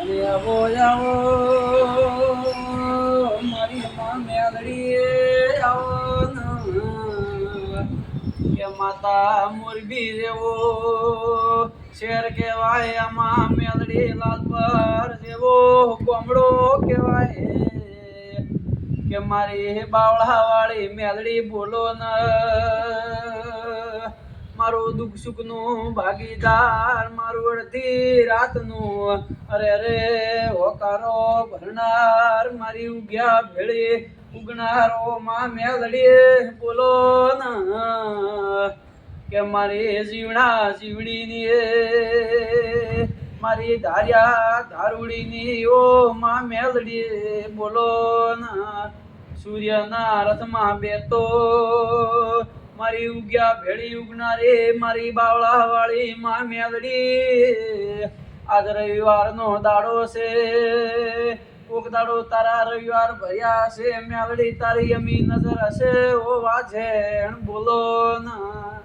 અને આવો આવો મારી માં મેલડી આવો કે માતા મોરબી જેવો શેર કહેવાય આમાં મેલડી લાલપર જેવો કોમડો કહેવાય કે મારી બાવળા વાળી મેલડી બોલો ન મારું દુઃખ સુખ નું ભાગીદાર મારું અડધી રાતનું અરે અરે હોકારો ભરનાર મારી ઉગ્યા ભેળી ઉગનારો માં મેલડી બોલો ન કે મારી જીવણા જીવડીની મારી ધાર્યા ધારુડીની ઓ માં મેલડી બોલો ન સૂર્યના રથમાં બેતો મારી ઉગ્યા ભેળી ઉગનારી મારી બાવળા વાળી માં મેલડી આજ રવિવારનો દાડો છે કોક દાડો તારા રવિવાર ભર્યા છે મેલડી તારી અમી નજર હશે ઓ વાજેણ બોલો ના